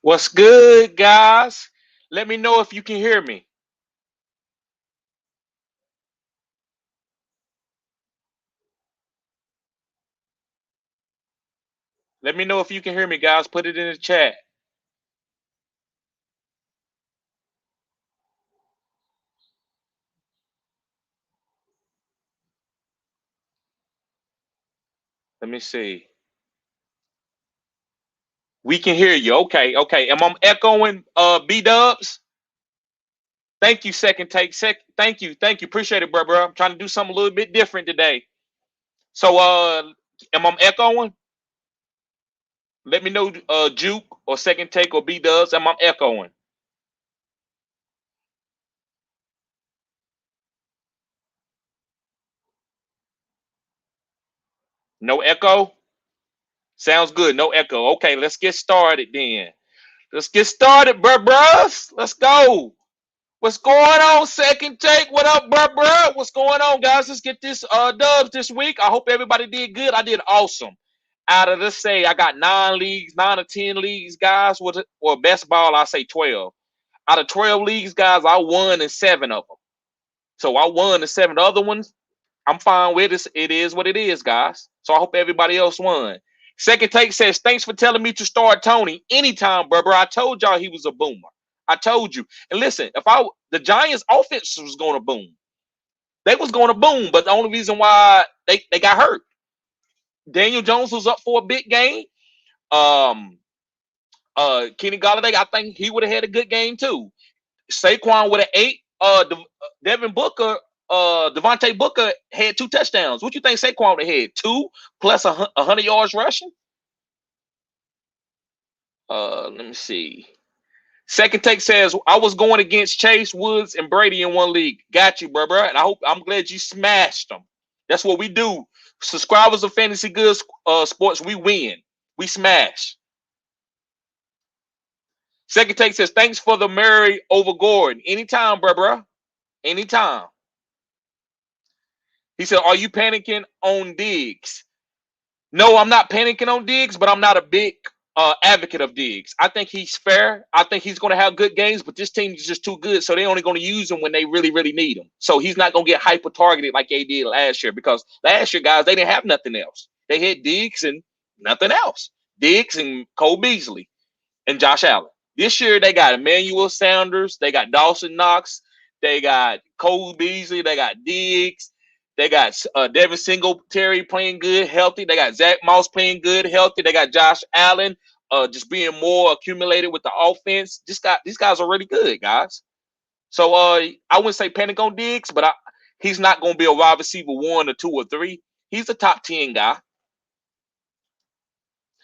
What's good, guys? Let me know if you can hear me. Let me know if you can hear me, guys. Put it in the chat. Let me see. We can hear you. Okay, okay. Am I echoing B Dubs? Thank you, second take. Thank you. Appreciate it, bro. I'm trying to do something a little bit different today. So am I echoing? Let me know Juke or second take or B Dubs. Am I echoing? No echo? Sounds good. No echo. Okay, let's get started then. Let's get started, bruh. Let's go. What's going on, second take? What up, bruh? What's going on, guys? Let's get this dubs this week. I hope everybody did good. I did awesome. Out of, let's say, I got 9 leagues, 9 or 10 leagues, guys. Or best ball, I say 12. Out of 12 leagues, guys, I won in 7 of them. So I won the 7 other ones. I'm fine with it. It is what it is, guys. So I hope everybody else won. Second take says, thanks for telling me to start Tony. Anytime, brother. I told y'all he was a boomer. I told you. And listen, the Giants offense was going to boom. They was going to boom, but the only reason why they got hurt. Daniel Jones was up for a big game. Um Kenny Golladay, I think he would have had a good game too. Saquon would have ate. Devin Booker, Devontae Booker had 2 touchdowns. What you think Saquon would have had? 2 plus 100 yards rushing? Let me see. Second take says I was going against Chase, Woods, and Brady in one league. Got you, bro. And I'm glad you smashed them. That's what we do. Subscribers of Fantasy Goods Sports, we win. We smash. Second take says thanks for the Murray over Gordon. Anytime, bro. Anytime. He said, are you panicking on Diggs? No, I'm not panicking on Diggs, but I'm not a big advocate of Diggs. I think he's fair. I think he's going to have good games, but this team is just too good, so they're only going to use him when they really, really need him. So he's not going to get hyper targeted like they did last year, because last year, guys, they didn't have nothing else. They had Diggs and nothing else. Diggs and Cole Beasley and Josh Allen. This year, they got Emmanuel Sanders. They got Dawson Knox. They got Cole Beasley. They got Diggs. They got Devin Singletary playing good, healthy. They got Zach Moss playing good, healthy. They got Josh Allen just being more accumulated with the offense. These guys are really good, guys. So I wouldn't say panic on Diggs, but he's not going to be a wide receiver 1 or 2 or 3. He's a top 10 guy.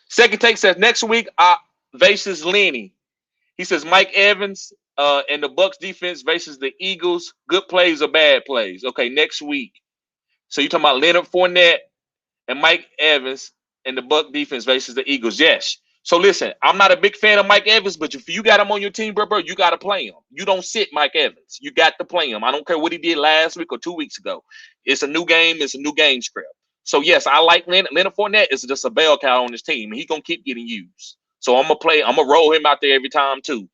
Second take says next week versus Lenny. He says Mike Evans and the Bucks defense versus the Eagles. Good plays or bad plays? Okay, next week. So you're talking about Leonard Fournette and Mike Evans and the Buck defense versus the Eagles. Yes. So listen, I'm not a big fan of Mike Evans, but if you got him on your team, bro, you got to play him. You don't sit Mike Evans. You got to play him. I don't care what he did last week or 2 weeks ago. It's a new game. It's a new game script. So yes, I like Leonard Fournette. Is just a bell cow on his team. He's gonna keep getting used. So I'm gonna roll him out there every time too,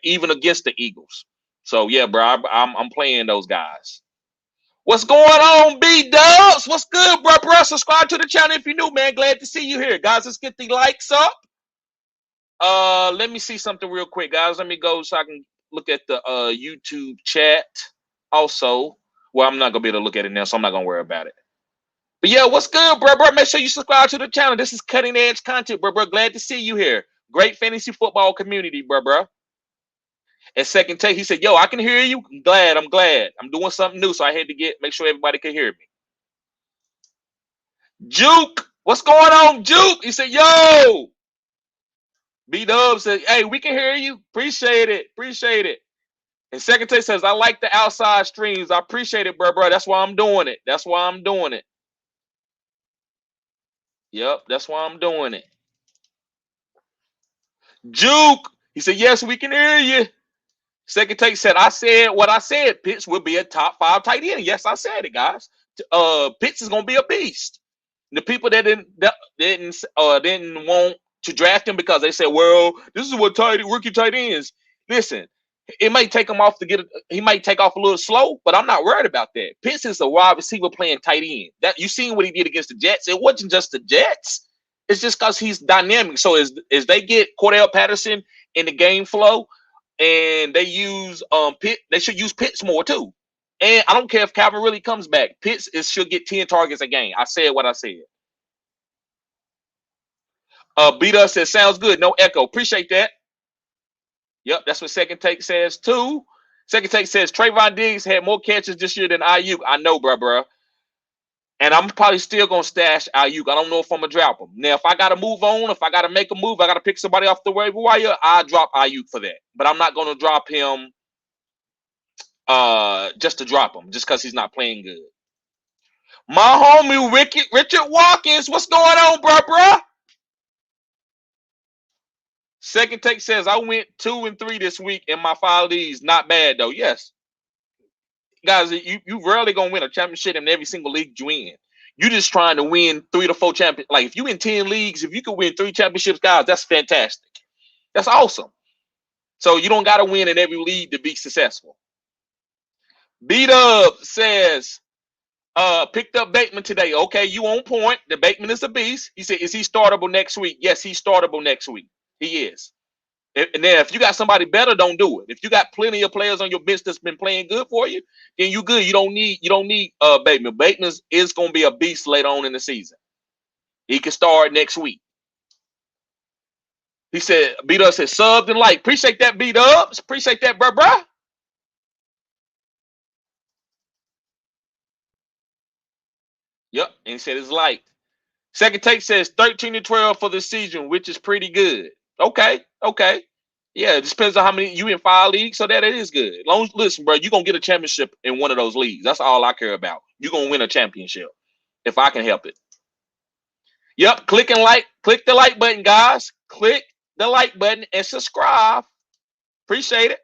even against the Eagles. So yeah, bro, I'm playing those guys. What's going on, B Dubs? What's good, bro? Subscribe to the channel if you're new, man. Glad to see you here, guys. Let's get the likes up. Let me see something real quick, guys. Let me go so I can look at the YouTube chat. Also, well, I'm not gonna be able to look at it now, so I'm not gonna worry about it. But yeah, what's good, bro? Make sure you subscribe to the channel. This is cutting edge content, bro. Glad to see you here. Great fantasy football community, bro. And second take, he said, yo, I can hear you. I'm glad. I'm doing something new, so I had to make sure everybody could hear me. Juke, what's going on, Juke? He said, yo. B-Dub said, hey, we can hear you. Appreciate it. And second take says, I like the outside streams. I appreciate it, bro. That's why I'm doing it. Yep, that's why I'm doing it. Juke, he said, yes, we can hear you. Second take said, I said what I said. Pitts will be a top 5 tight end. Yes, I said it, guys. Pitts is gonna be a beast. The people that didn't want to draft him because they said, well, this is what rookie tight ends. Listen, it might take him off he might take off a little slow, but I'm not worried about that. Pitts is a wide receiver playing tight end. That you seen what he did against the Jets. It wasn't just the Jets. It's just because he's dynamic. So as they get Cordell Patterson in the game flow and they use Pitt, they should use Pitts more too. And I don't care if Calvin really comes back. Pitts should get 10 targets a game. I said what I said. Beat us says sounds good. No echo. Appreciate that. Yep, that's what Second Take says too. Second Take says Trayvon Diggs had more catches this year than Ayuk. I know, bruh. And I'm probably still gonna stash Ayuk. I don't know if I'm gonna drop him. Now, if I gotta move on, if I gotta make a move, I gotta pick somebody off the waiver wire, I'll drop Ayuk for that. But I'm not gonna drop him just to drop him, just because he's not playing good. My homie Richard Watkins, what's going on, bruh? Second Take says I went 2-3 this week in my 5 leagues. Not bad though. Yes, guys, you rarely gonna win a championship in every single league you in. You just trying to win 3 to 4 champions. Like if you in 10 leagues, if you could win 3 championships, guys, that's fantastic. That's awesome. So you don't gotta win in every league to be successful. B-Dub says, picked up Bateman today. Okay, you on point. The Bateman is a beast. He said, is he startable next week? Yes, he's startable next week. He is. And then if you got somebody better, don't do it. If you got plenty of players on your bench that's been playing good for you, then you good. You don't need Bateman. Bateman is going to be a beast later on in the season. He can start next week. He said, B-Dub said, subbed and like. Appreciate that, B-Dubs. Appreciate that, bruh. Yep, and he said it's light. Second Take says 13-12 for the season, which is pretty good. Okay. Yeah, it depends on how many you in 5 leagues, so that it is good. Listen, bro, you're gonna get a championship in one of those leagues. That's all I care about. You're gonna win a championship if I can help it. Yep, click the like button, guys. Click the like button and subscribe. Appreciate it.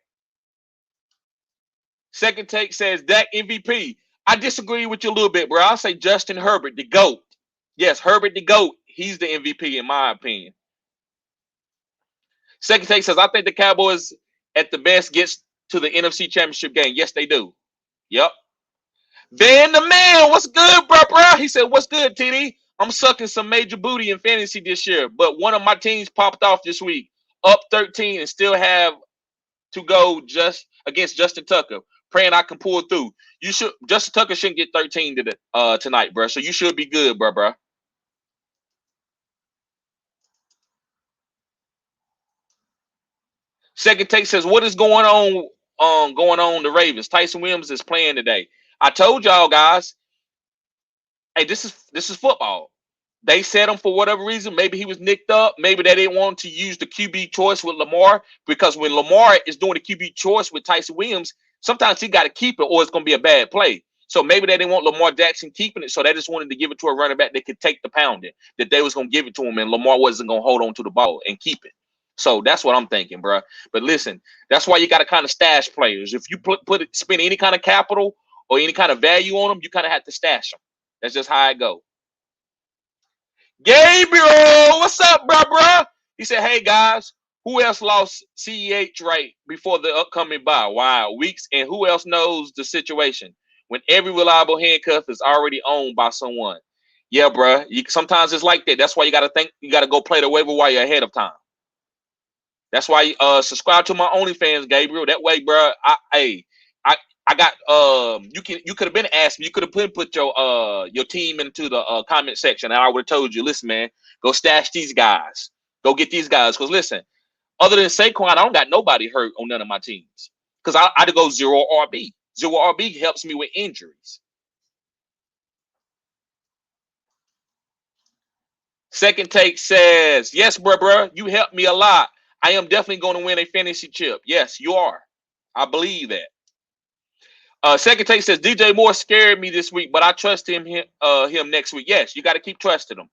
Second Take says Dak MVP. I disagree with you a little bit, bro. I'll say Justin Herbert, the GOAT. Yes, Herbert the GOAT. He's the MVP in my opinion. Second Take says, I think the Cowboys at the best gets to the NFC Championship game. Yes, they do. Yep. Van the man, what's good, bro? He said, what's good, TD? I'm sucking some major booty in fantasy this year, but one of my teams popped off this week, up 13 and still have to go just against Justin Tucker. Praying I can pull through. Justin Tucker shouldn't get 13 tonight, bro. So you should be good, bro. Second Take says, what is going on the Ravens? Tyson Williams is playing today. I told y'all guys, hey, this is football. They set him for whatever reason. Maybe he was nicked up. Maybe they didn't want to use the QB choice with Lamar, because when Lamar is doing the QB choice with Tyson Williams, sometimes he got to keep it or it's going to be a bad play. So maybe they didn't want Lamar Jackson keeping it, so they just wanted to give it to a running back that could take the pounding, that they was going to give it to him, and Lamar wasn't going to hold on to the ball and keep it. So that's what I'm thinking, bro. But listen, that's why you got to kind of stash players. If you spend any kind of capital or any kind of value on them, you kind of have to stash them. That's just how it go. Gabriel, what's up, bro? He said, hey, guys, who else lost CEH right before the upcoming bye? Wow, weeks. And who else knows the situation when every reliable handcuff is already owned by someone? Yeah, bro. Sometimes it's like that. That's why you got to think. You got to go play the waiver wire ahead of time. That's why subscribe to my OnlyFans, Gabriel. That way, bro. I got you could have been asking. You could have put your team into the comment section, and I would have told you, listen, man, go stash these guys. Go get these guys. Because listen, other than Saquon, I don't got nobody hurt on none of my teams. Because I'd go 0 RB. 0 RB helps me with injuries. Second Take says, yes, bro, you helped me a lot. I am definitely going to win a fantasy chip. Yes, you are. I believe that. Second Take says, DJ Moore scared me this week, but I trust him next week. Yes, you got to keep trusting him.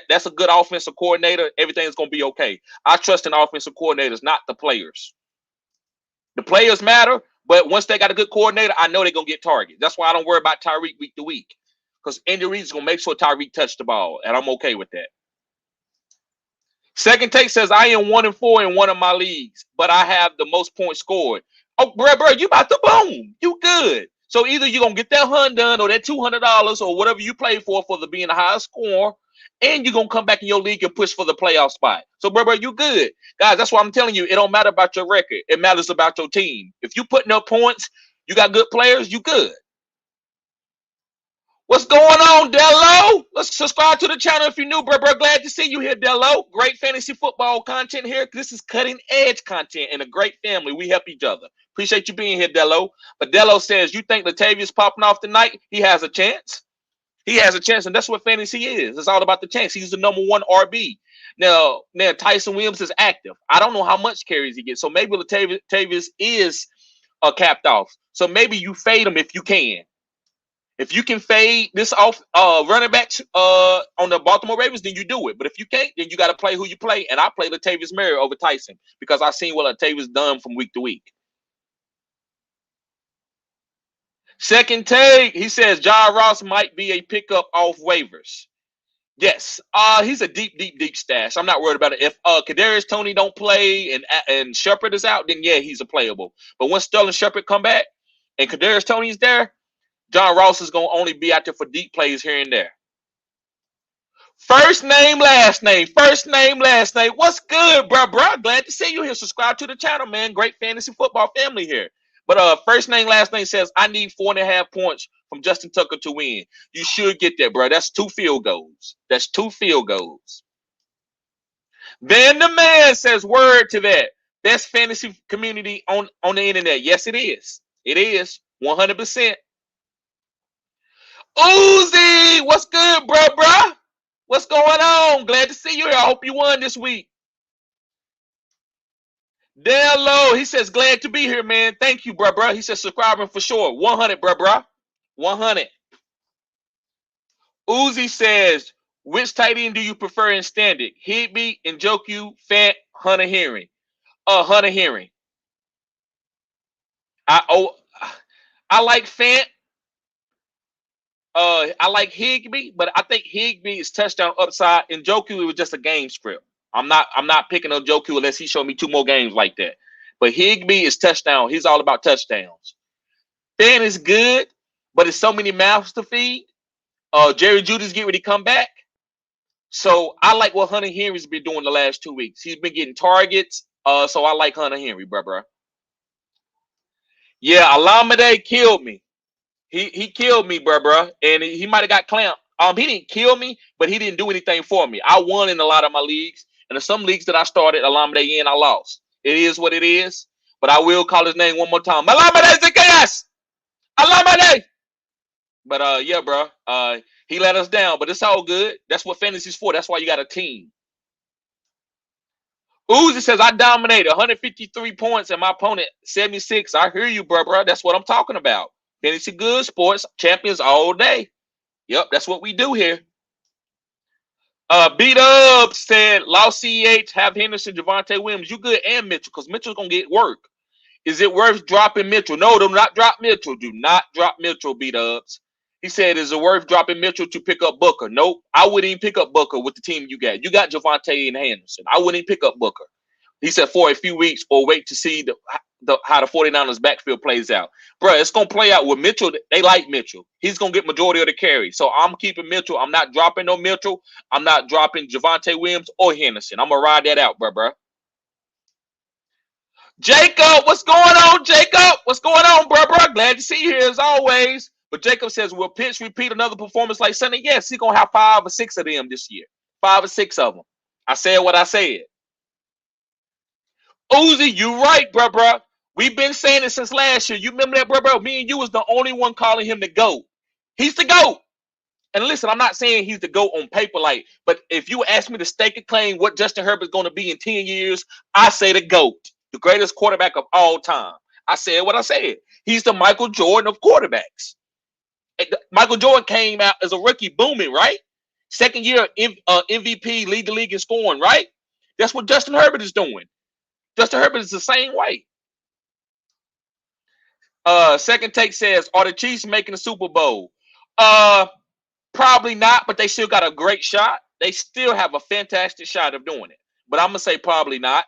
That's a good offensive coordinator. Everything's going to be okay. I trust in offensive coordinators, not the players. The players matter, but once they got a good coordinator, I know they're going to get targets. That's why I don't worry about Tyreek week to week, because Andy Reid is going to make sure Tyreek touch the ball, and I'm okay with that. Second Take says, I am 1-4 in one of my leagues, but I have the most points scored. Oh, bro, you about to boom. You good. So either you're going to get that $100 done or that $200 or whatever you play for the being the highest score, and you're going to come back in your league and push for the playoff spot. So, bro, you good. Guys, that's why I'm telling you, it don't matter about your record. It matters about your team. If you putting up points, you got good players, you good. What's going on, Dello? Let's subscribe to the channel if you're new, bro. Glad to see you here, Dello. Great fantasy football content here. This is cutting edge content and a great family. We help each other. Appreciate you being here, Dello. But Dello says, you think Latavius popping off tonight? He has a chance. He has a chance, and that's what fantasy is. It's all about the chance. He's the number 1 RB. Now Tyson Williams is active. I don't know how much carries he gets. So maybe Latavius is capped off. So maybe you fade him if you can. If you can fade this off running back on the Baltimore Ravens, then you do it. But if you can't, then you got to play who you play. And I play Latavius Murray over Tyson because I've seen what Latavius done from week to week. Second Take, he says John Ross might be a pickup off waivers. Yes, he's a deep stash. I'm not worried about it. If Kadarius Toney don't play and Shepard is out, then yeah, he's a playable. But when Sterling Shepard come back and Kadarius Toney's there, John Ross is going to only be out there for deep plays here and there. First name, last name. First name, last name. What's good, bro? Glad to see you here. Subscribe to the channel, man. Great fantasy football family here. But first name, last name says, I need 4.5 points from Justin Tucker to win. You should get that, bro. That's 2 field goals. That's 2 field goals. Then the man says, word to that. Best fantasy community on the internet. Yes, it is. It is. 100%. Uzi, what's good, bro? What's going on? Glad to see you here. I hope you won this week. Dello, he says, glad to be here, man. Thank you, bro. He says, subscribing for sure. 100, bro. 100. Uzi says, which tight end do you prefer in standard? Higbee, Njoku, Fant, Hunter Henry. Hunter Henry. I like Fant. I like Higbee, but I think Higbee is touchdown upside. And Njoku, it was just a game script. I'm not picking up Njoku unless he showed me 2 more games like that. But Higbee is touchdown. He's all about touchdowns. Fant is good, but it's so many mouths to feed. Jerry Judy's getting ready to come back. So I like what Hunter Henry's been doing the last 2 weeks. He's been getting targets. So I like Hunter Henry, bro. Yeah, Alameda killed me. He killed me, bro. And he might have got clamped. He didn't kill me, but he didn't do anything for me. I won in a lot of my leagues. And in some leagues that I started Alameda in, I lost. It is what it is. But I will call his name one more time. Alameda Zacchaeus! Alameda! But yeah, bro. He let us down, but it's all good. That's what fantasy's for. That's why you got a team. Uzi says, I dominated 153 points and my opponent 76. I hear you, bro. That's what I'm talking about. Fantasy good sports champions all day. Yep, that's what we do here. Beat Up said, lost CEH, have Henderson, Javonte Williams. You good and Mitchell, because Mitchell's going to get work. Is it worth dropping Mitchell? No, do not drop Mitchell. Do not drop Mitchell, Beat Ups. He said, is it worth dropping Mitchell to pick up Booker? Nope. I wouldn't even pick up Booker with the team you got. You got Javonte and Henderson. I wouldn't even pick up Booker. He said for a few weeks or wait to see how the 49ers backfield plays out. Bro, it's going to play out with Mitchell. They like Mitchell. He's going to get majority of the carry. So I'm keeping Mitchell. I'm not dropping no Mitchell. I'm not dropping Javonte Williams or Henderson. I'm going to ride that out, bro. Jacob, what's going on, Jacob? What's going on, bro? Glad to see you here as always. But Jacob says, will Pitts repeat another performance like Sunday? Yes, he's going to have 5 or 6 of them this year. 5 or 6 of them. I said what I said. Uzi, you right, bro. We've been saying it since last year. You remember that, bro? Me and you was the only one calling him the GOAT. He's the GOAT. And listen, I'm not saying he's the GOAT on paper, but if you ask me to stake a claim what Justin Herbert's going to be in 10 years, I say the GOAT, the greatest quarterback of all time. I said what I said. He's the Michael Jordan of quarterbacks. Michael Jordan came out as a rookie booming, right? Second year MVP, lead the league in scoring, right? That's what Justin Herbert is doing. Justin Herbert is the same way. Second Take says, are the Chiefs making the Super Bowl? Probably not, but they still got a great shot. They still have a fantastic shot of doing it. but I'm gonna say probably not.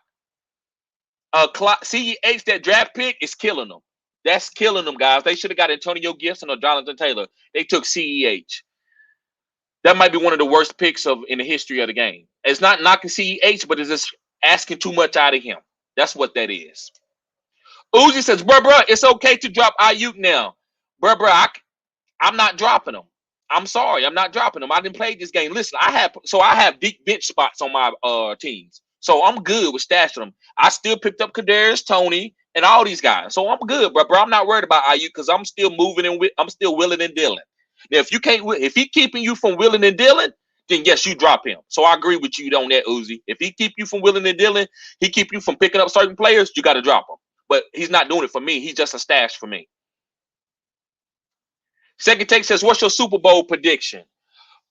CEH, that draft pick, is killing them. That's killing them, guys. They should have got Antonio Gibson or Jonathan Taylor. They took CEH. That might be one of the worst picks in the history of the game. It's not knocking CEH, but it's just asking too much out of him. That's what that is. Uzi says, bruh, it's okay to drop Ayuk now. Bruh, I'm not dropping him. I'm sorry, I'm not dropping him. I didn't play this game. Listen, I have deep bench spots on my teams. So I'm good with stashing them. I still picked up Kadarius Toney and all these guys. So I'm good, bro. I'm not worried about Ayuk because I'm still moving and I'm still willing and dealing. Now, if he keeping you from willing and dealing, then yes, you drop him. So I agree with you on that, Uzi. If he keep you from willing and dealing, he keep you from picking up certain players, you got to drop him. But he's not doing it for me. He's just a stash for me. Second Take says, what's your Super Bowl prediction?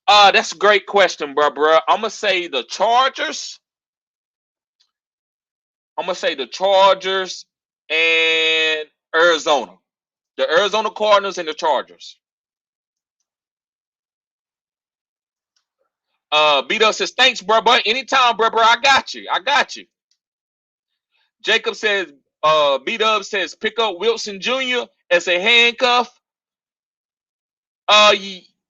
That's a great question, bro. I'm gonna say the Chargers. I'm gonna say the Chargers and Arizona. The Arizona Cardinals and the Chargers. B-Dub says, thanks, bro. Anytime, bro. I got you. Jacob says, B-Dub says, pick up Wilson Jr. as a handcuff.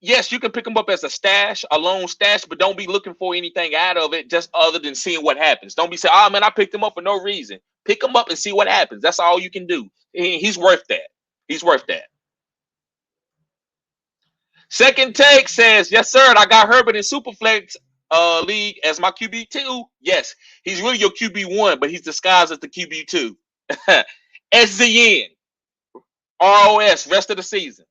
Yes, you can pick him up as a stash, a lone stash, but don't be looking for anything out of it just other than seeing what happens. Don't be saying, oh, man, I picked him up for no reason. Pick him up and see what happens. That's all you can do. He's worth that. He's worth that. Second Take says, yes, sir, I got Herbert in Superflex League as my QB2. Yes, he's really your QB1, but he's disguised as the QB2. SZN. ROS, rest of the season.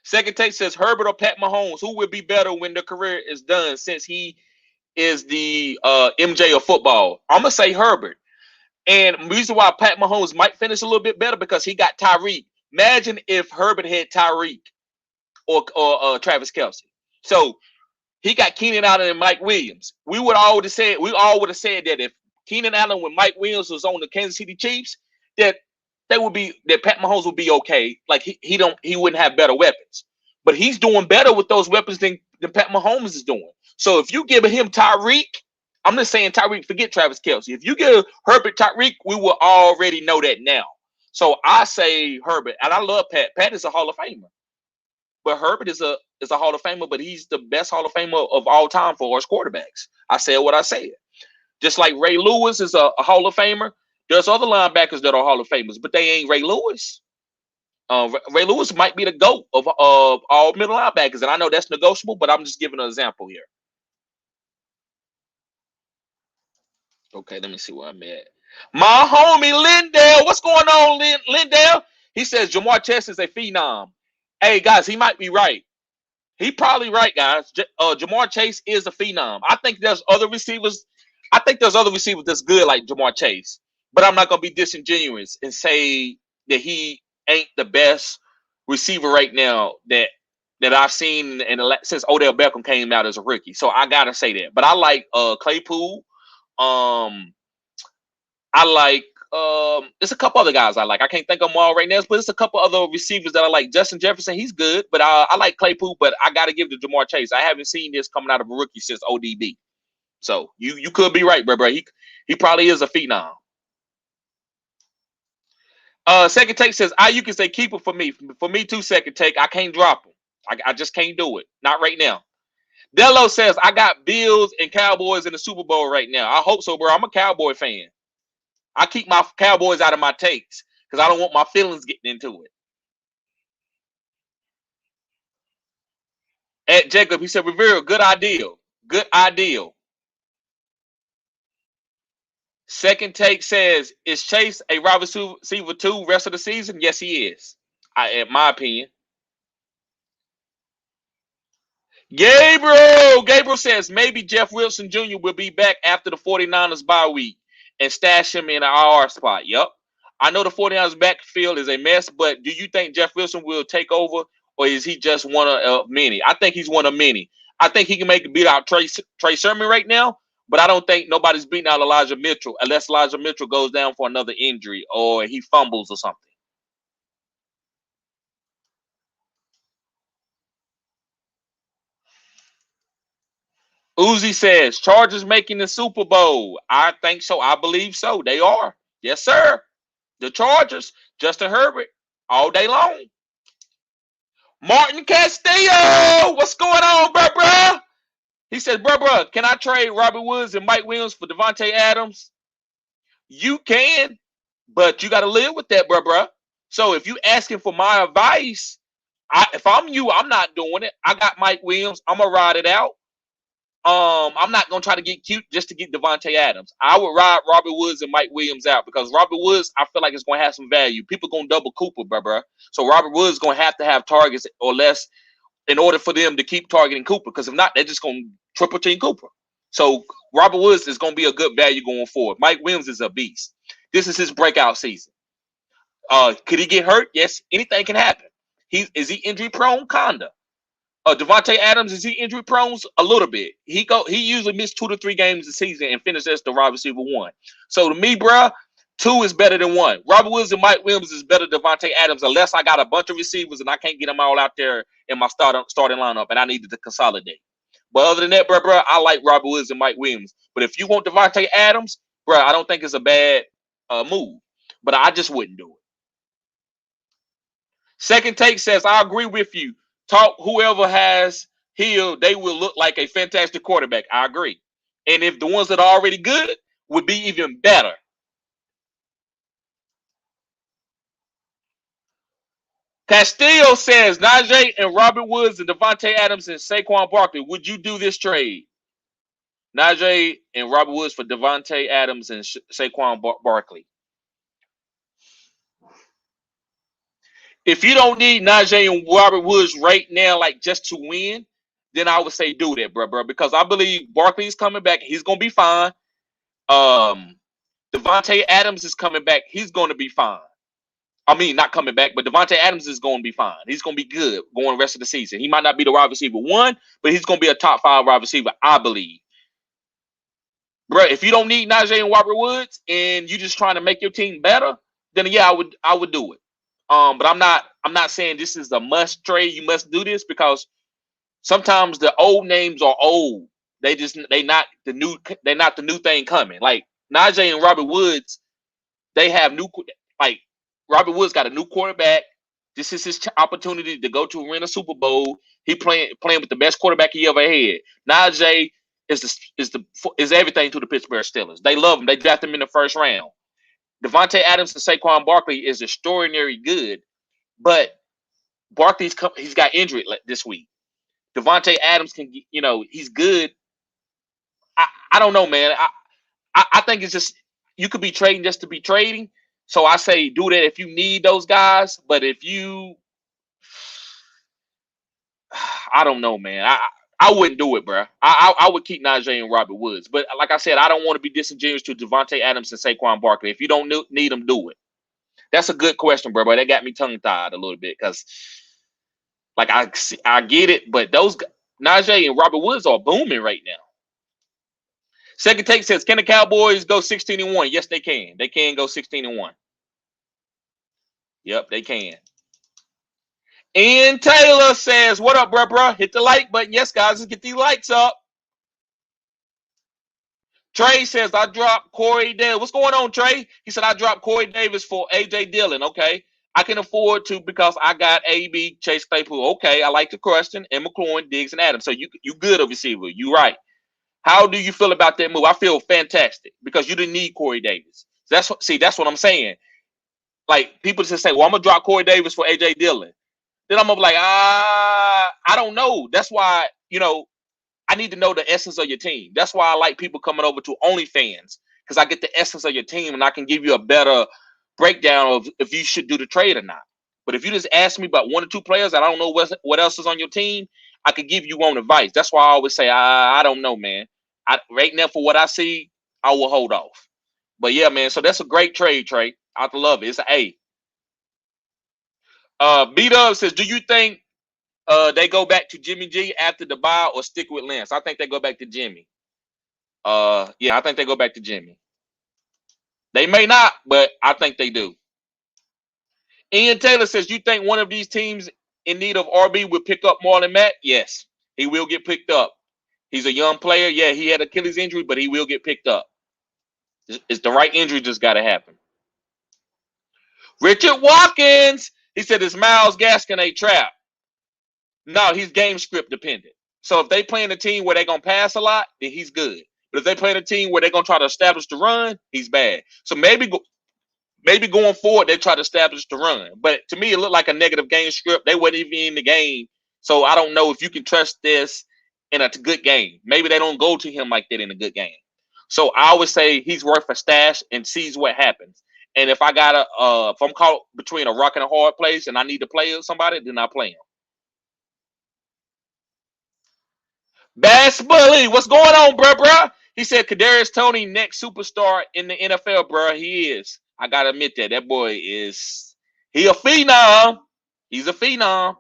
Second Take says, Herbert or Pat Mahomes, who will be better when their career is done since he is the MJ of football? I'm going to say Herbert. And the reason why Pat Mahomes might finish a little bit better because he got Tyreek. Imagine if Herbert had Tyreek or Travis Kelce. So he got Keenan Allen and Mike Williams. We all would have said that if Keenan Allen with Mike Williams was on the Kansas City Chiefs, that Pat Mahomes would be okay. Like he wouldn't have better weapons. But he's doing better with those weapons than Pat Mahomes is doing. So if you give him Tyreek, I'm just saying Tyreek, forget Travis Kelce. If you give Herbert Tyreek, we will already know that now. So I say Herbert, and I love Pat. Pat is a Hall of Famer. But Herbert is a Hall of Famer, but he's the best Hall of Famer of all time for us quarterbacks. I said what I said. Just like Ray Lewis is a Hall of Famer, there's other linebackers that are Hall of Famers, but they ain't Ray Lewis. Ray Lewis might be the GOAT of all middle linebackers, and I know that's negotiable, but I'm just giving an example here. Okay, let me see where I'm at. My homie Lyndell, what's going on, Lyndell? He says Jamaar Chase is a phenom. Hey, guys, he might be right. He probably right, guys. Jamaar Chase is a phenom. I think there's other receivers. I think there's other receivers that's good like Jamaar Chase, but I'm not gonna be disingenuous and say that he ain't the best receiver right now that I've seen since Odell Beckham came out as a rookie. So I gotta say that. But I like Claypool. I like there's a couple other guys I like. I can't think of them all right now, but there's a couple other receivers that I like. Justin Jefferson, he's good, but I like Claypool, but I got to give it to Jamaar Chase. I haven't seen this coming out of a rookie since ODB. So you could be right, bro. He probably is a phenom. Second Take says, you can say keeper for me. For me too, Second Take. I can't drop him. I just can't do it. Not right now. Dello says, I got Bills and Cowboys in the Super Bowl right now. I hope so, bro. I'm a Cowboy fan. I keep my Cowboys out of my takes because I don't want my feelings getting into it. At Jacob, he said, Rivera, good idea. Good idea. Second Take says, is Chase a wide receiver too rest of the season? Yes, he is. In my opinion. Gabriel says, maybe Jeff Wilson Jr. will be back after the 49ers bye week and stash him in an IR spot. Yep. I know the 49ers backfield is a mess, but do you think Jeff Wilson will take over, or is he just one of many? I think he's one of many. I think he can beat out Trey Sermon right now, but I don't think nobody's beating out Elijah Mitchell unless Elijah Mitchell goes down for another injury or he fumbles or something. Uzi says, Chargers making the Super Bowl. I think so. I believe so. They are. Yes, sir. The Chargers. Justin Herbert. All day long. Martin Castillo. What's going on, bruh? He says, bruh, can I trade Robert Woods and Mike Williams for Devontae Adams? You can, but you got to live with that, bruh. So if you asking for my advice, if I'm you, I'm not doing it. I got Mike Williams. I'm going to ride it out. I'm not gonna try to get cute just to get Devontae Adams. I would ride Robert Woods and Mike Williams out because Robert Woods, I feel like it's gonna have some value. People gonna double Cooper, bruh. So Robert Woods is gonna have targets or less in order for them to keep targeting Cooper. Because if not, they're just gonna triple team Cooper. So Robert Woods is gonna be a good value going forward. Mike Williams is a beast. This is his breakout season. Could he get hurt? Yes, anything can happen. Is he injury prone? Kinda. Devontae Adams, is he injury prone? A little bit. He usually missed 2 to 3 games a season and finished as the wide receiver 1. So to me, bruh, 2 is better than 1. Robert Woods and Mike Williams is better than Devontae Adams unless I got a bunch of receivers and I can't get them all out there in my starting lineup and I needed to consolidate. But other than that, bruh, I like Robert Woods and Mike Williams. But if you want Devontae Adams, bruh, I don't think it's a bad move. But I just wouldn't do it. Second Take says, I agree with you. Talk whoever has Hill, they will look like a fantastic quarterback. I agree. And if the ones that are already good would be even better. Castillo says, Najee and Robert Woods and Devontae Adams and Saquon Barkley. Would you do this trade? Najee and Robert Woods for Devontae Adams and Saquon Barkley. If you don't need Najee and Robert Woods right now, like just to win, then I would say do that, bro. Because I believe Barkley's coming back. He's going to be fine. Devontae Adams is coming back. He's going to be fine. I mean, not coming back, but Devontae Adams is going to be fine. He's going to be good going the rest of the season. He might not be the wide receiver 1, but he's going to be a top 5 wide receiver, I believe. Bro, if you don't need Najee and Robert Woods and you're just trying to make your team better, then yeah, I would do it. But I'm not saying this is a must trade. You must do this because sometimes the old names are old. They're not the new thing coming. Like Najee and Robert Woods, they have like Robert Woods got a new quarterback. This is his opportunity to go to win a Super Bowl. He playing with the best quarterback he ever had. Najee is everything to the Pittsburgh Steelers. They love him. They draft him in the first round. Devontae Adams and Saquon Barkley is extraordinary good, but Barkley's got injured this week. Devontae Adams he's good. I don't know, man. I think it's just you could be trading just to be trading. So I say do that if you need those guys, but if you, I don't know, man. I wouldn't do it, bro. I would keep Najee and Robert Woods. But like I said, I don't want to be disingenuous to Devontae Adams and Saquon Barkley. If you don't need them, do it. That's a good question, bro. But that got me tongue-tied a little bit because, like, I get it. But those Najee and Robert Woods are booming right now. Second Take says, can the Cowboys go 16-1? Yes, they can. They can go 16-1. Yep, they can. Ian Taylor says, what up, bruh? Hit the like button. Yes, guys, let's get these likes up. Trey says, I dropped Corey Davis. What's going on, Trey? He said, I dropped Corey Davis for A.J. Dillon. Okay. I can afford to because I got A.B. Chase Claypool. Okay. I like the question. And McLaurin, Diggs, and Adams. So you good, receiver. You right. How do you feel about that move? I feel fantastic because you didn't need Corey Davis. That's what I'm saying. Like, people just say, well, I'm going to drop Corey Davis for A.J. Dillon. Then I'm like, I don't know. That's why, I need to know the essence of your team. That's why I like people coming over to OnlyFans because I get the essence of your team and I can give you a better breakdown of if you should do the trade or not. But if you just ask me about 1 or 2 players and I don't know what else is on your team, I could give you one advice. That's why I always say, I don't know, man. Right now, for what I see, I will hold off. But yeah, man, so that's a great trade, Trey. I love it. It's an A. B-Dub says, do you think they go back to Jimmy G after the bye or stick with Lance? I think they go back to Jimmy. Yeah, I think they go back to Jimmy. They may not, but I think they do. Ian Taylor says, you think one of these teams in need of RB will pick up Marlon Mack? Yes, he will get picked up. He's a young player. Yeah, he had Achilles injury, but he will get picked up. It's the right injury just got to happen. Richard Watkins, he said, is Myles Gaskin a trap? No, he's game script dependent. So if they playing a team where they're going to pass a lot, then he's good. But if they playing a team where they're going to try to establish the run, he's bad. So maybe going forward, they try to establish the run. But to me, it looked like a negative game script. They weren't even in the game. So I don't know if you can trust this in a good game. Maybe they don't go to him like that in a good game. So I would say he's worth a stash and sees what happens. And if I got if I'm caught between a rock and a hard place and I need to play somebody, then I play him. Bass Bully, what's going on, bruh? He said Kadarius Toney next superstar in the NFL, bruh. He is. I gotta admit that boy is. He a phenom. He's a phenom.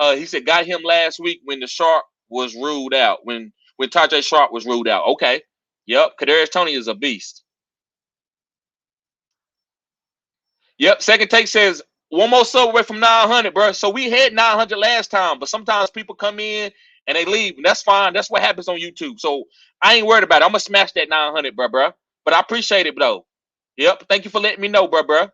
He said got him last week when the Sharp was ruled out. When Tajay Sharp was ruled out. Okay. Yep. Kadarius Toney is a beast. Yep. Second Take says one more sub away from 900, bro. So we had 900 last time, but sometimes people come in and they leave, and that's fine. That's what happens on YouTube. So I ain't worried about it. I'm gonna smash that 900, bro. But I appreciate it, though. Yep. Thank you for letting me know, bro.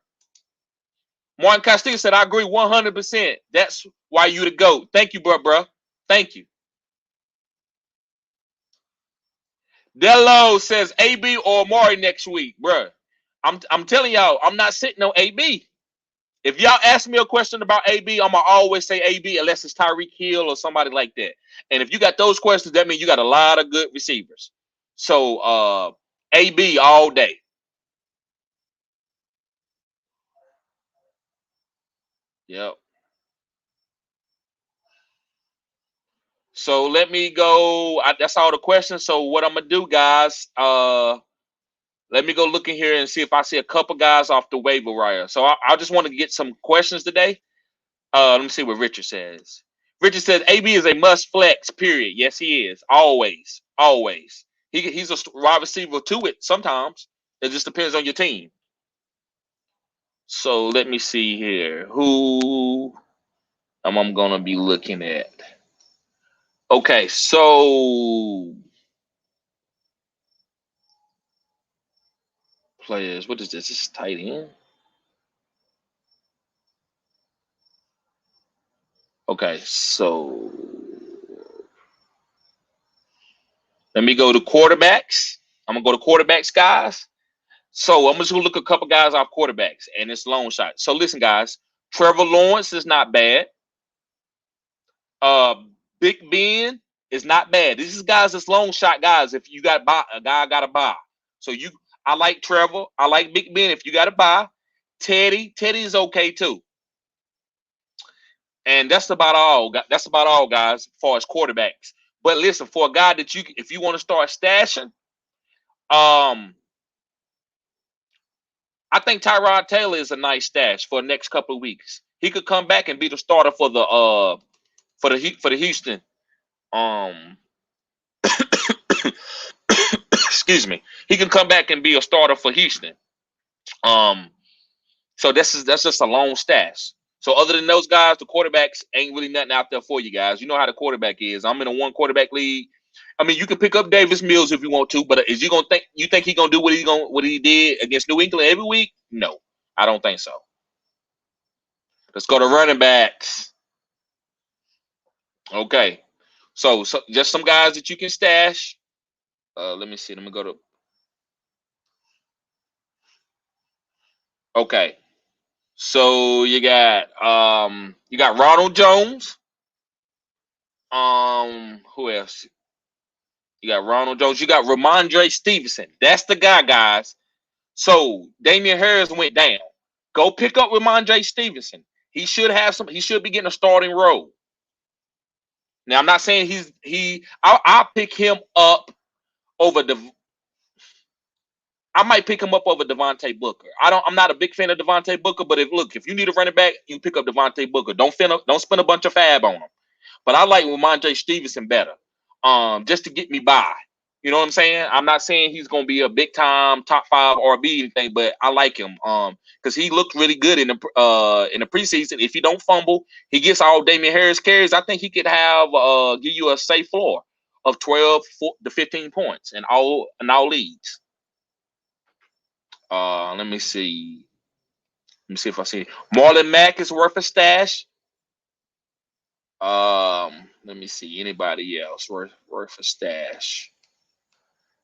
Martin Castillo said, I agree 100%. That's why you the GOAT. Thank you, bro. Thank you. Dello says AB or Amari next week, bro. I'm telling y'all, I'm not sitting on AB. If y'all ask me a question about AB, I'm going to always say AB unless it's Tyreek Hill or somebody like that. And if you got those questions, that means you got a lot of good receivers. So AB all day. Yep. So let me go. That's all the questions. So what I'm going to do, guys, let me go look in here and see if I see a couple guys off the waiver wire. So I just want to get some questions today. Let me see what Richard says. Richard says AB is a must flex, period. Yes, he is. Always. He's a wide receiver to it sometimes. It just depends on your team. So let me see here. Who I'm going to be looking at. Okay, so players. What is this? This is tight end. Okay, so let me go to quarterbacks. I'm going to go to quarterbacks, guys. So I'm just going to look a couple guys off quarterbacks, and it's long shot. So listen, guys. Trevor Lawrence is not bad. Big Ben is not bad. This is guys that's long shot guys. If you got a guy got to buy. So I like Trevor. I like Big Ben. If you got to buy, Teddy is okay too. And that's about all. That's about all, guys, as far as quarterbacks. But listen, for a guy that if you want to start stashing, I think Tyrod Taylor is a nice stash for the next couple of weeks. He could come back and be the starter for the Houston. Excuse me. He can come back and be a starter for Houston. So that's just a long stash. So other than those guys, the quarterbacks ain't really nothing out there for you guys. You know how the quarterback is. I'm in a one quarterback league. I mean, you can pick up Davis Mills if you want to, but is you think he's gonna do what he did against New England every week? No, I don't think so. Let's go to running backs. Okay, so just some guys that you can stash. Let me see. Let me go to. Okay, so you got Ronald Jones. Who else? You got Ronald Jones. You got Ramondre Stevenson. That's the guy, guys. So Damian Harris went down. Go pick up Ramondre Stevenson. He should be getting a starting role. Now I'm not saying I'll pick him up over I might pick him up over Devontae Booker. I'm not a big fan of Devontae Booker, but if you need a running back, you pick up Devontae Booker. Don't spend a bunch of fab on him. But I like Ramondre Stevenson better. Just to get me by. You know what I'm saying? I'm not saying he's gonna be a big time top 5 RB anything, but I like him. Because he looked really good in the preseason. If he don't fumble, he gets all Damian Harris carries. I think he could have give you a safe floor. of 12 to 15 points in all leagues. Let me see. Let me see if I see Marlon Mack is worth a stash. Let me see anybody else worth a stash.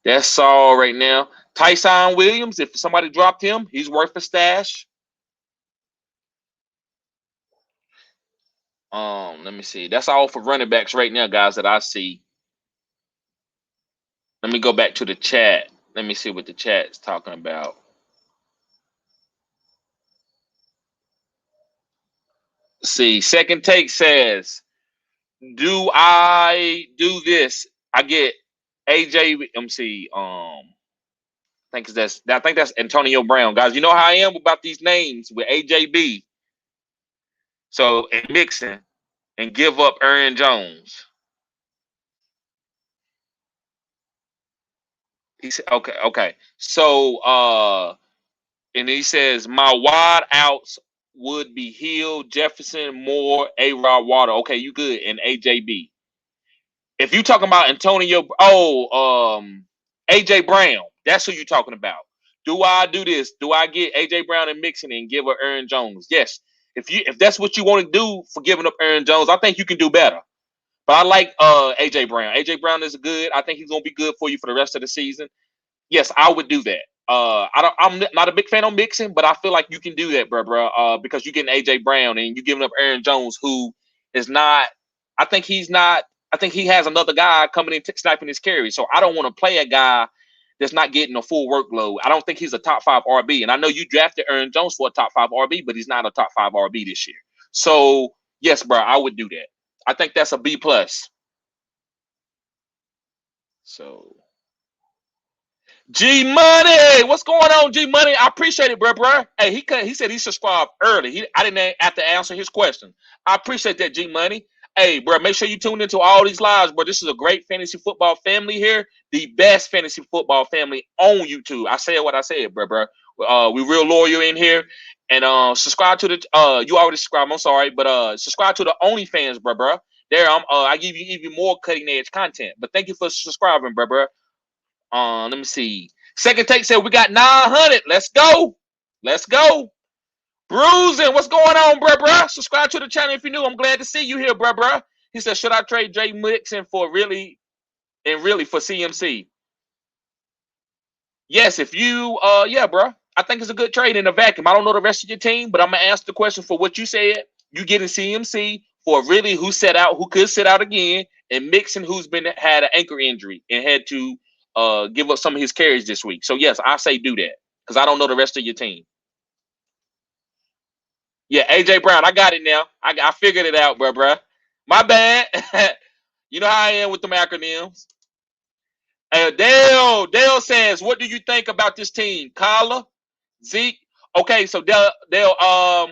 That's all right now. Tyson Williams, if somebody dropped him, he's worth a stash. Let me see. That's all for running backs right now, guys, that I see. Let me go back to the chat. Let me see what the chat's talking about. See, Second Take says, do I do this? I get AJ. Let me see. I think that's Antonio Brown, guys. You know how I am about these names with AJB. So and Mixon and give up Aaron Jones. He said, okay. So and he says my wide outs would be Hill, Jefferson, Moore, A-Rod, Water. Okay, you good. And AJB. If you talking about Antonio, AJ Brown, that's who you're talking about. Do I do this? Do I get AJ Brown and Mixon and give her Aaron Jones? Yes. If that's what you want to do for giving up Aaron Jones, I think you can do better. But I like AJ Brown. AJ Brown is good. I think he's gonna be good for you for the rest of the season. Yes, I would do that. I'm not a big fan of Mixon, but I feel like you can do that, bro. Because you're getting AJ Brown and you're giving up Aaron Jones, who is not. I think he's not. I think he has another guy coming in sniping his carry. So I don't want to play a guy that's not getting a full workload. I don't think he's a top 5 RB. And I know you drafted Aaron Jones for a top 5 RB, but he's not a top 5 RB this year. So yes, bro, I would do that. I think that's a B plus. So. G Money, what's going on, G Money? I appreciate it, bro. Hey, he said he subscribed early. I didn't have to answer his question. I appreciate that, G Money. Hey, bro, make sure you tune into all these lives, bro. This is a great fantasy football family here, the best fantasy football family on YouTube. I said what I said, bro. We real loyal in here, and subscribe to the. You already subscribed. I'm sorry, but subscribe to the OnlyFans, bro. There, I give you even more cutting edge content. But thank you for subscribing, bro. Let me see. Second Take said we got 900. Let's go. Bruising, what's going on, bro? Subscribe to the channel if you're new. I'm glad to see you here, bro. He said, should I trade Jay Mixon for really for CMC? Yes, if you yeah, bro. I think it's a good trade in a vacuum. I don't know the rest of your team, but I'm gonna ask the question for what you said. You getting CMC for really who could sit out again, and Mixon who's had an ankle injury and had to give up some of his carries this week. So yes, I say do that because I don't know the rest of your team. Yeah, AJ Brown, I got it now. I figured it out, bro. My bad. You know how I am with them acronyms. Dale says, what do you think about this team? Kyler, Zeke. Okay, so Dale, I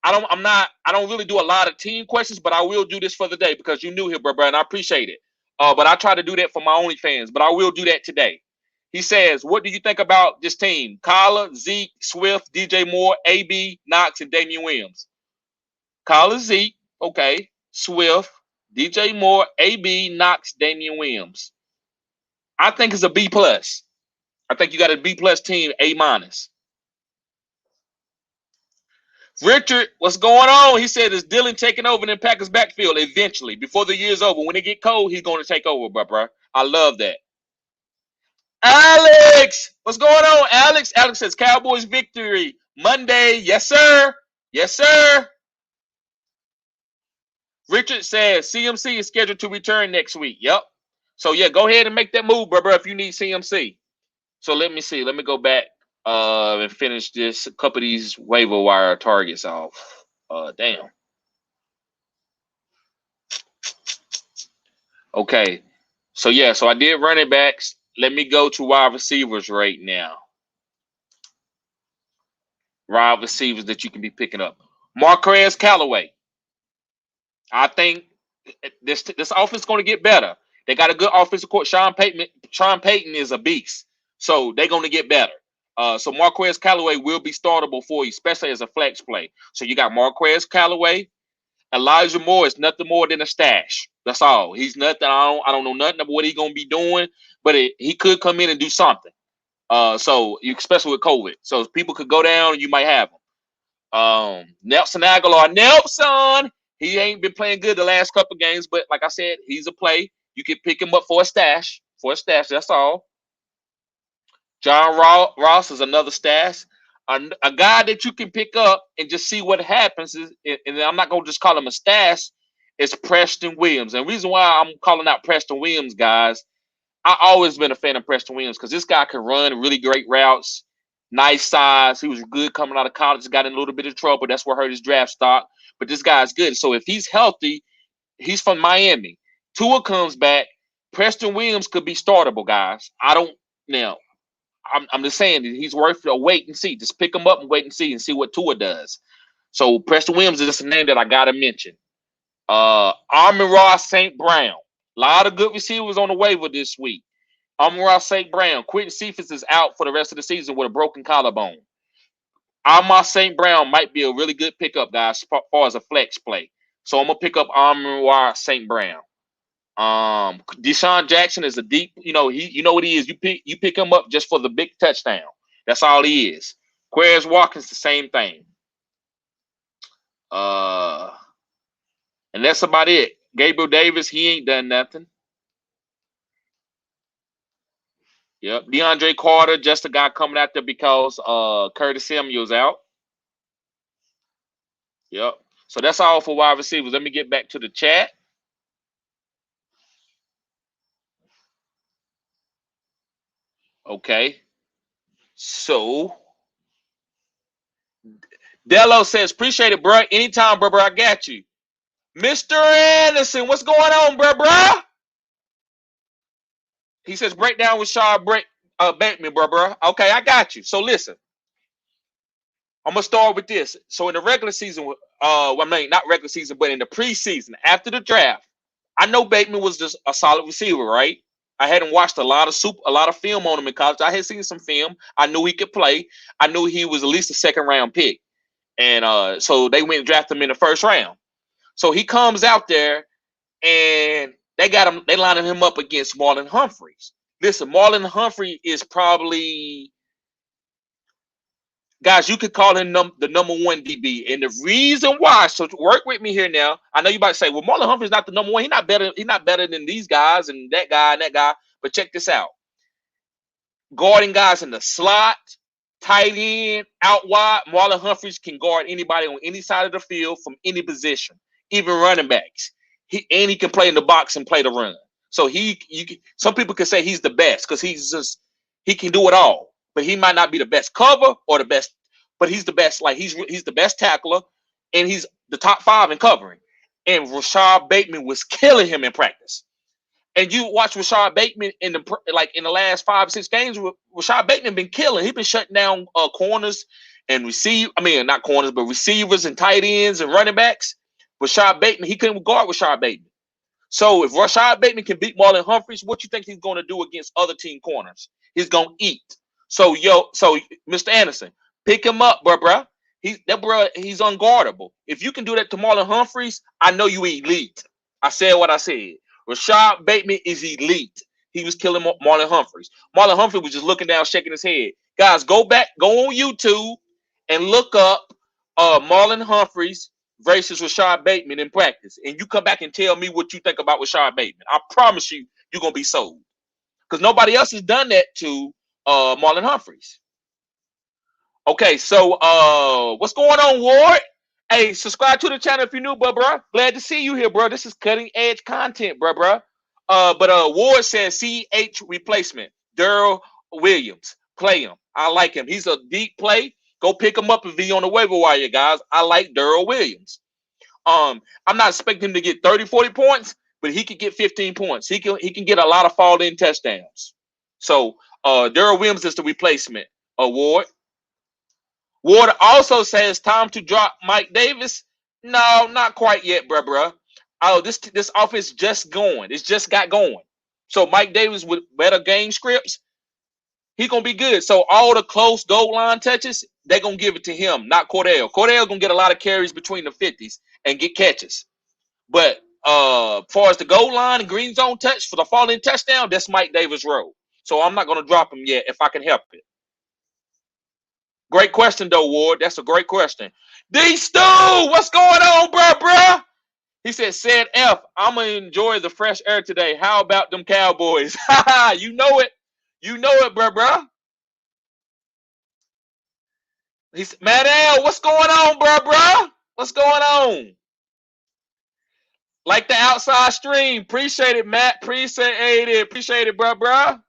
don't really do a lot of team questions, but I will do this for the day because you knew him, bro, and I appreciate it. But I try to do that for my OnlyFans, but I will do that today. He says, what do you think about this team? Kyler, Zeke, Swift, DJ Moore, AB, Knox, and Damian Williams. Kyler, Zeke, okay. Swift, DJ Moore, AB, Knox, Damian Williams. I think it's a B plus. I think you got a B plus team, A minus. Richard, what's going on? He said, is Dylan taking over in the Packers backfield eventually? Before the year's over. When it get cold, he's going to take over, bro. I love that. Alex, what's going on, Alex? Alex says, Cowboys victory Monday. Yes, sir. Yes, sir. Richard says, CMC is scheduled to return next week. Yep. So, yeah, go ahead and make that move, bro, if you need CMC. So, let me see. Let me go back and finish a couple of these waiver wire targets off. Damn. Okay. So, yeah, so I did running backs. Let me go to wide receivers right now. Wide receivers that you can be picking up. Marquez Callaway. I think this offense is going to get better. They got a good offensive coach. Sean Payton is a beast. So they're going to get better. So Marquez Callaway will be startable for you, especially as a flex play. So you got Marquez Callaway. Elijah Moore is nothing more than a stash. That's all. He's nothing. I don't know nothing about what he's gonna be doing, but he could come in and do something. So especially with COVID, so people could go down and you might have him. Nelson Aguilar, Nelson. He ain't been playing good the last couple games, but like I said, he's a play. You can pick him up for a stash. That's all. John Ross is another stash. A guy that you can pick up and just see what happens is, and I'm not gonna just call him a stash. It's Preston Williams, and the reason why I'm calling out Preston Williams, guys, I always been a fan of Preston Williams because this guy can run really great routes, nice size. He was good coming out of college, got in a little bit of trouble. That's what hurt his draft stock. But this guy's good. So if he's healthy, he's from Miami. Tua comes back. Preston Williams could be startable, guys. I'm just saying that he's worth a wait and see. Just pick him up and wait and see what Tua does. So Preston Williams is just a name that I gotta mention. Amon-Ra St. Brown. A lot of good receivers on the waiver this week. Amon-Ra St. Brown. Quentin Cephas is out for the rest of the season with a broken collarbone. Amon-Ra St. Brown might be a really good pickup, guys, as far as a flex play. So I'm gonna pick up Amon-Ra St. Brown. Deshaun Jackson is a deep, you know what he is. You pick him up just for the big touchdown. That's all he is. Quez Watkins, the same thing. And that's about it. Gabriel Davis, he ain't done nothing. Yep. DeAndre Carter, just a guy coming out there because Curtis Samuel's out. Yep. So that's all for wide receivers. Let me get back to the chat. Okay. So Dello says, appreciate it, bro. Anytime, bro. I got you. Mr. Anderson, what's going on, bro? He says, break down with Shaw Bateman, bro. Okay, I got you. So listen, I'm gonna start with this. So in the regular season, not regular season, but in the preseason, after the draft, I know Bateman was just a solid receiver, right? I hadn't watched a lot of film on him in college. I had seen some film. I knew he could play. I knew he was at least a second-round pick. And so they went and drafted him in the first round. So he comes out there and they lining him up against Marlon Humphreys. Listen, Marlon Humphrey is probably, guys, you could call him the number one DB. And the reason why, so work with me here now. I know you about to say, well, Marlon Humphrey's not the number one. He's not better than these guys and that guy. But check this out. Guarding guys in the slot, tight end, out wide, Marlon Humphreys can guard anybody on any side of the field from any position, even running backs. He can play in the box and play the run. So some people could say he's the best because he can do it all. But he might not be the best cover or the best, but he's the best. Like he's the best tackler, and he's the top 5 in covering. And Rashad Bateman was killing him in practice. And you watch Rashad Bateman in the last 5 or 6 games. Rashad Bateman been killing. He's been shutting down corners and not corners, but receivers and tight ends and running backs. Rashad Bateman, he couldn't guard Rashad Bateman. So if Rashad Bateman can beat Marlon Humphreys, what you think he's going to do against other team corners? He's going to eat. So Mr. Anderson, pick him up, bro. He's unguardable. If you can do that to Marlon Humphreys, I know you elite. I said what I said. Rashad Bateman is elite. He was killing Marlon Humphreys. Marlon Humphrey was just looking down, shaking his head. Guys, go on YouTube and look up Marlon Humphreys versus Rashad Bateman in practice. And you come back and tell me what you think about Rashad Bateman. I promise you're going to be sold. Because nobody else has done that to Marlon Humphreys. Okay, so what's going on, Ward? Hey, subscribe to the channel if you're new, bro. Glad to see you here, bro. This is cutting edge content, bro. But Ward says CH replacement. Darrell Williams. Play him. I like him. He's a deep play. Go pick him up if he's on the waiver wire, guys. I like Darrell Williams. I'm not expecting him to get 30, 40 points, but he could get 15 points. He can get a lot of fall-in touchdowns. So Darrell Williams is the replacement. Ward also says time to drop Mike Davis. No, not quite yet, bro. Oh, this offense just going. It's just got going. So Mike Davis with better game scripts, he's going to be good. So all the close goal line touches, they're going to give it to him, not Cordell. Cordell going to get a lot of carries between the 50s, and get catches. But as far as the goal line and green zone touch for the falling touchdown, that's Mike Davis' role. So I'm not going to drop him yet if I can help it. Great question, though, Ward. That's a great question. D. Stu, what's going on, bruh? He said F, I'm going to enjoy the fresh air today. How about them Cowboys? You know it. You know it, bruh. He's Matt L, what's going on, bruh? What's going on? Like the outside stream. Appreciate it, Matt. Appreciate it, bruh.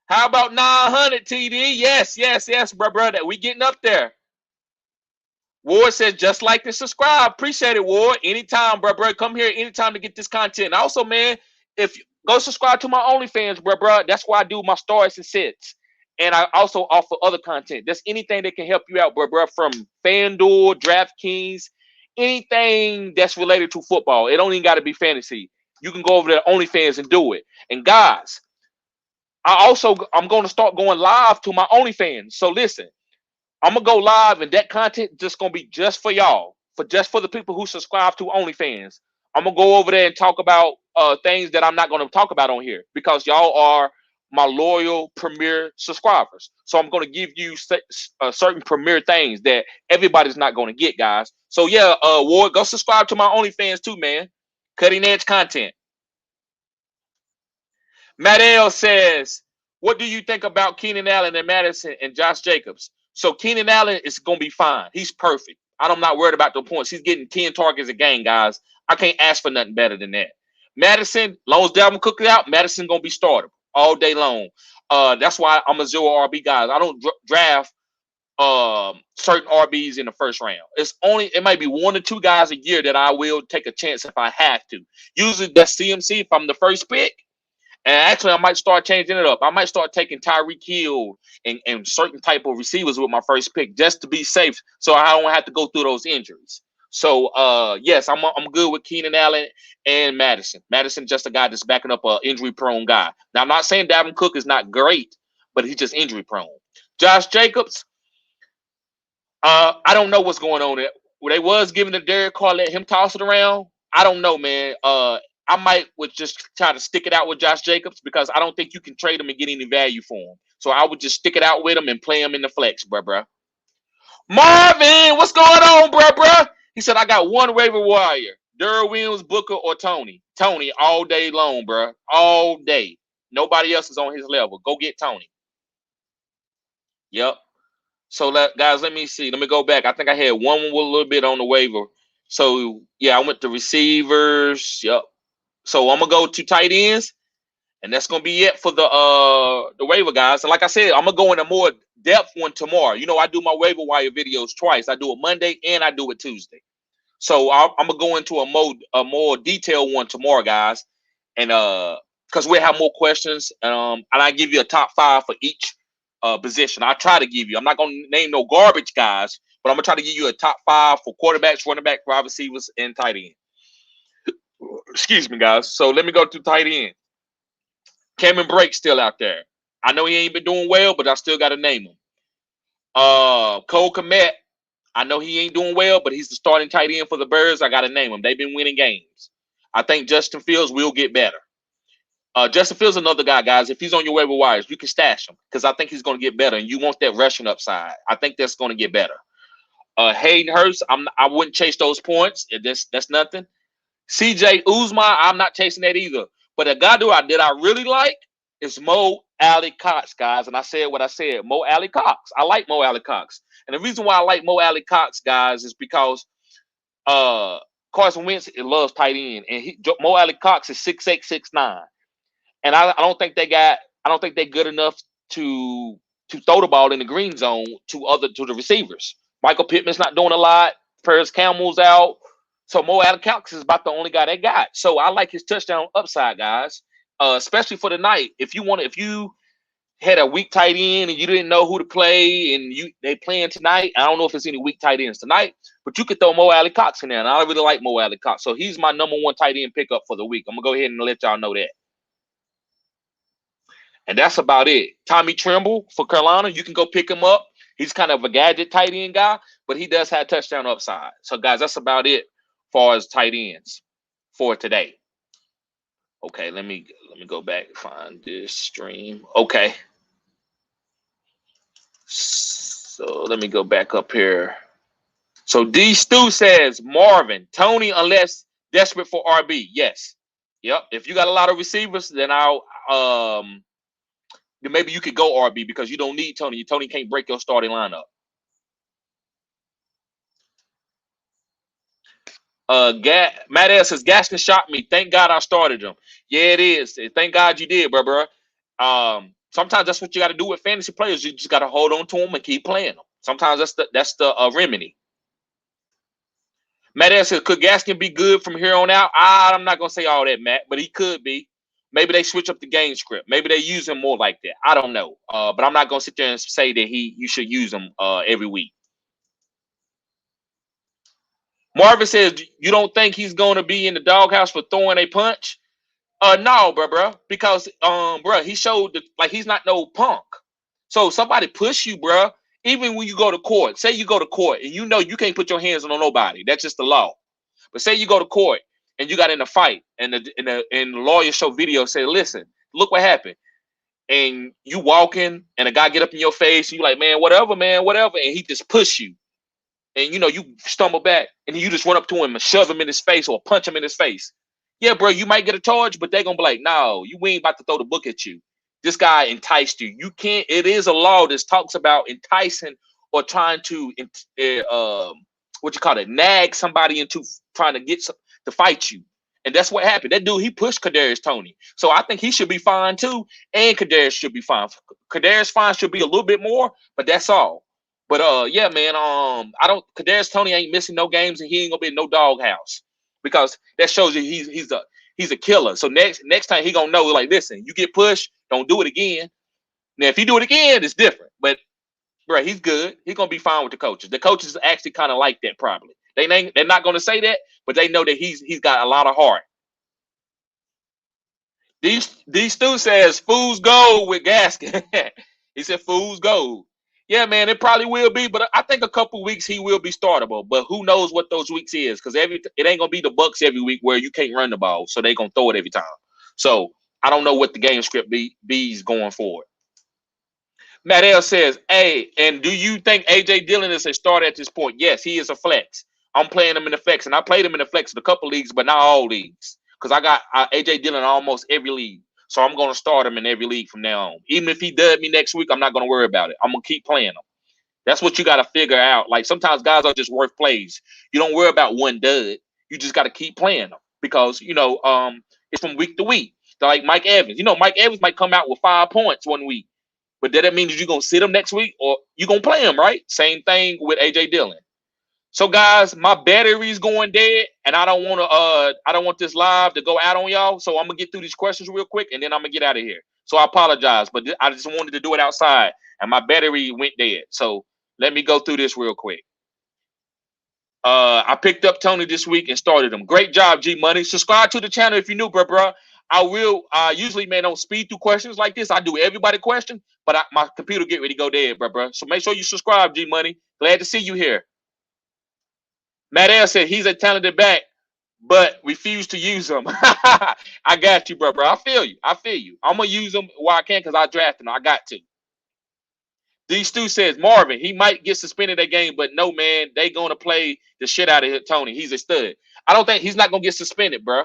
How about 900 TD? Yes, bruh. That we getting up there. Ward says, just like and subscribe. Appreciate it, Ward. Anytime, bruh. Come here anytime to get this content. Also, man, if you go subscribe to my OnlyFans, bruh. That's where I do my stories and sets. And I also offer other content. That's anything that can help you out, bruh. From FanDuel, DraftKings, anything that's related to football. It don't even got to be fantasy. You can go over to OnlyFans and do it. And guys, I'm going to start going live to my OnlyFans. So listen, I'm going to go live and that content just going to be just for y'all, for the people who subscribe to OnlyFans. I'm going to go over there and talk about things that I'm not going to talk about on here because y'all are my loyal premier subscribers. So I'm going to give you certain premier things that everybody's not going to get, guys. So yeah, Ward, go subscribe to my OnlyFans too, man. Cutting edge content. Matt L says, what do you think about Keenan Allen and Madison and Josh Jacobs? So Keenan Allen is going to be fine. He's perfect. I'm not worried about the points. He's getting 10 targets a game, guys. I can't ask for nothing better than that. Madison, long as Dalvin Cook is out, Madison going to be startable all day long. That's why I'm a 0 RB guy. I don't draft certain RBs in the first round. It might be 1 or 2 guys a year that I will take a chance if I have to. Usually that's CMC if I'm the first pick. And actually, I might start changing it up. I might start taking Tyreek Hill and certain type of receivers with my first pick just to be safe, so I don't have to go through those injuries. So, yes, I'm good with Keenan Allen and Madison. Madison just a guy that's backing up an injury-prone guy. Now, I'm not saying Dalvin Cook is not great, but he's just injury-prone. Josh Jacobs, I don't know what's going on there. They was giving the Derek Carr, let him toss it around. I don't know, man. I might would just try to stick it out with Josh Jacobs because I don't think you can trade him and get any value for him. So I would just stick it out with him and play him in the flex, bruh. Marvin, what's going on, bruh? He said, I got one waiver wire. Derrick Williams, Booker, or Tony. Tony all day long, bruh. All day. Nobody else is on his level. Go get Tony. Yep. So, guys, let me see. Let me go back. I think I had one with a little bit on the waiver. So, yeah, I went to receivers. Yep. So I'm gonna go to tight ends, and that's gonna be it for the waiver guys. And like I said, I'm gonna go in a more depth one tomorrow. You know, I do my waiver wire videos twice. I do it Monday and I do it Tuesday. So I'm gonna go into a more detailed one tomorrow, guys. And because we have more questions, and I give you a top 5 for each position. I try to give you. I'm not gonna name no garbage guys, but I'm gonna try to give you a top 5 for quarterbacks, running back, wide receivers, and tight end. Excuse me, guys. So let me go to tight end. Cameron Brake's still out there. I know he ain't been doing well, but I still got to name him. Cole Kmet. I know he ain't doing well, but he's the starting tight end for the Birds. I got to name him. They've been winning games. I think Justin Fields will get better. Justin Fields is another guy, guys. If he's on your waiver wires, you can stash him because I think he's going to get better, and you want that rushing upside. I think that's going to get better. Hayden Hurst, I wouldn't chase those points. That's nothing. CJ Uzma, I'm not chasing that either. But a guy that I really like is Mo Alley Cox, guys. And I said what I said, Mo Alley Cox. I like Mo Alley Cox. And the reason why I like Mo Alley Cox, guys, is because Carson Wentz loves tight end. And Mo Alley Cox is 6'8", 6'9". And I don't think they're good enough to throw the ball in the green zone to the receivers. Michael Pittman's not doing a lot. Paris Campbell's out. So Mo Alley Cox is about the only guy they got. So I like his touchdown upside, guys, especially for the night. If you had a weak tight end and you didn't know who to play and they playing tonight, I don't know if it's any weak tight ends tonight, but you could throw Mo Alley Cox in there, and I really like Mo Alley Cox. So he's my number 1 tight end pickup for the week. I'm going to go ahead and let y'all know that. And that's about it. Tommy Tremble for Carolina, you can go pick him up. He's kind of a gadget tight end guy, but he does have touchdown upside. So, guys, that's about it as far as tight ends for today. Okay, let me go back and find this stream. Okay. So let me go back up here. So D Stu says Marvin, Tony, unless desperate for RB. Yes. Yep. If you got a lot of receivers, then then maybe you could go RB because you don't need Tony. Tony can't break your starting lineup. Matt L says Gaskin shot me. Thank God I started him. Yeah, it is. Thank God you did, bro. Sometimes that's what you got to do with fantasy players. You just got to hold on to them and keep playing them. Sometimes that's the remedy. Matt L says, could Gaskin be good from here on out? I'm not gonna say all that, Matt, but he could be. Maybe they switch up the game script. Maybe they use him more like that. I don't know. But I'm not gonna sit there and say that you should use him every week. Marvin says, you don't think he's gonna be in the doghouse for throwing a punch? No, bro, because bro, he showed that like he's not no punk. So somebody push you, bro. Even when you go to court, say you go to court and you know you can't put your hands on nobody. That's just the law. But say you go to court and you got in a fight and the lawyer show video say, listen, look what happened. And you walking and a guy get up in your face and you like, man, whatever. And he just push you. And, you stumble back and you just run up to him and shove him in his face or punch him in his face. Yeah, bro, you might get a charge, but they're going to be like, no, we ain't about to throw the book at you. This guy enticed you. You can't. It is a law that talks about enticing or trying to, nag somebody into trying to get to fight you. And that's what happened. That dude, he pushed Kadarius Toney. So I think he should be fine too. And Kadarius should be fine. Kadarius fine should be a little bit more, but that's all. But yeah, man, Kadarius Toney ain't missing no games and he ain't gonna be in no doghouse because that shows you he's a killer. So next time he gonna know, like, listen, you get pushed, don't do it again. Now if you do it again, it's different. But bro, he's good. He's gonna be fine with the coaches. The coaches actually kind of like that probably. They're not gonna say that, but they know that he's got a lot of heart. These Stu says fools gold with Gaskin. He said fools gold. Yeah, man, it probably will be, but I think a couple weeks he will be startable. But who knows what those weeks is? Because it ain't gonna be the Bucks every week where you can't run the ball, so they gonna throw it every time. So I don't know what the game script be's going forward. Matt L says, hey, and do you think AJ Dillon is a starter at this point? Yes, he is a flex. I'm playing him in the flex, and I played him in the flex in a couple leagues, but not all leagues, because I got AJ Dillon in almost every league. So I'm going to start him in every league from now on. Even if he dud me next week, I'm not going to worry about it. I'm going to keep playing him. That's what you got to figure out. Like, sometimes guys are just worth plays. You don't worry about one dud. You just got to keep playing them because, it's from week to week. So like Mike Evans. Mike Evans might come out with 5 points one week. But that means you're going to sit him next week or you're going to play him, right? Same thing with AJ Dillon. So, guys, my battery's going dead, and I don't want this live to go out on y'all. So I'm gonna get through these questions real quick, and then I'm gonna get out of here. So I apologize, but I just wanted to do it outside, and my battery went dead. So let me go through this real quick. I picked up Tony this week and started him. Great job, G Money. Subscribe to the channel if you're new, bro. I usually, man, don't speed through questions like this. I do everybody question, but my computer get ready to go dead, bro. So make sure you subscribe, G Money. Glad to see you here. Matt L said he's a talented back, but refuse to use him. I got you, bro. I feel you. I'm going to use him while I can because I drafted him. I got to. D Stu says, Marvin, he might get suspended that game, but no, man, they going to play the shit out of Tony. He's a stud. I don't think he's not going to get suspended, bro.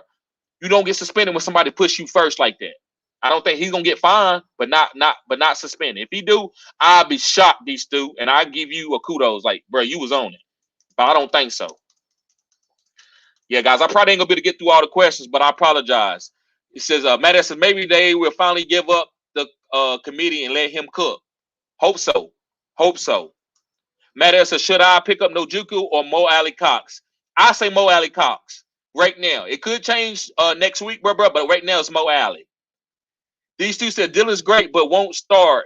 You don't get suspended when somebody push you first like that. I don't think he's going to get fined, but not suspended. If he do, I'll be shocked, D Stu, and I give you a kudos. Like, bro, you was on it. But I don't think so. Yeah, guys, I probably ain't gonna be able to get through all the questions, but I apologize. It says, Matt says maybe they will finally give up the committee and let him cook. Hope so. Matt says, should I pick up Njoku or Mo Alley Cox? I say Mo Alley Cox right now. It could change next week, bro, but right now it's Mo Alley. These two said Dylan's great, but won't start